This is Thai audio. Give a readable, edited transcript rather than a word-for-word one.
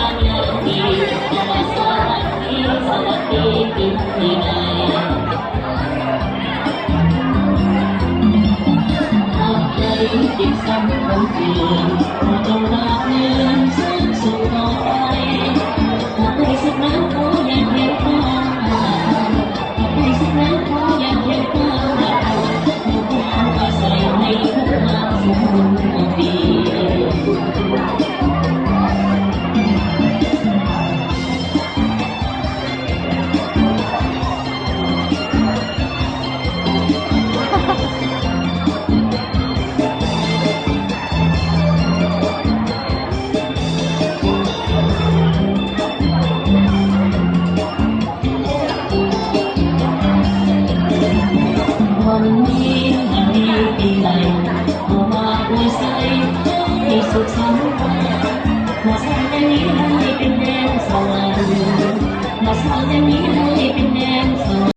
างอย่างดีจะมาสวัสดีสวัสดีปีใหม่หากใครจิตสำคัญเกินจงรักเลื่อนสร้างสุขต่อไปหากใครสักนั้นขออย่าเพียงพอหากใครสักนั้นขออย่าเพียงพอผู้คนอาศัยในทุกทางสมบูรณ์ดี วันนี้วันนี้ปีใหม่มาอวยใส่ให้สุขสันต์มาสร้างอย่างนี้ให้เป็นแดนสวรรค์มาสร้างอย่างนี้ให้เป็นแดนสวรรค์